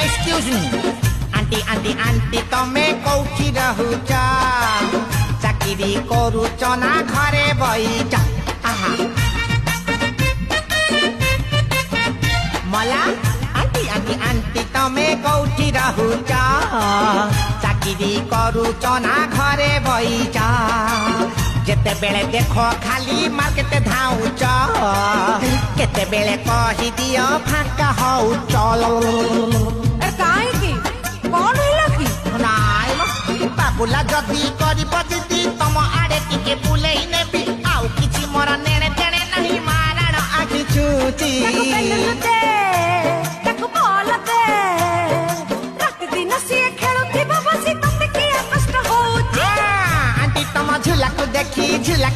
excuse me aunty aunty aunty तमे कौठी रहुच चाकरी करूच ना घरे बईच आहा मला आंटी आंटी आंटी तमे कौठी रहुच चाकरी करूच ना घरे बईच जेते बेले देखो खाली मार्केट धाउच केते बेले कहि दियो फाका हौच बाबुला जदि करिब दीदी तम आड़े टिके बुलेई नेबी आउ किछि मोर नेणे तेणे नहीं मारण आखि छूची आंटी तम झुला को देखी झुला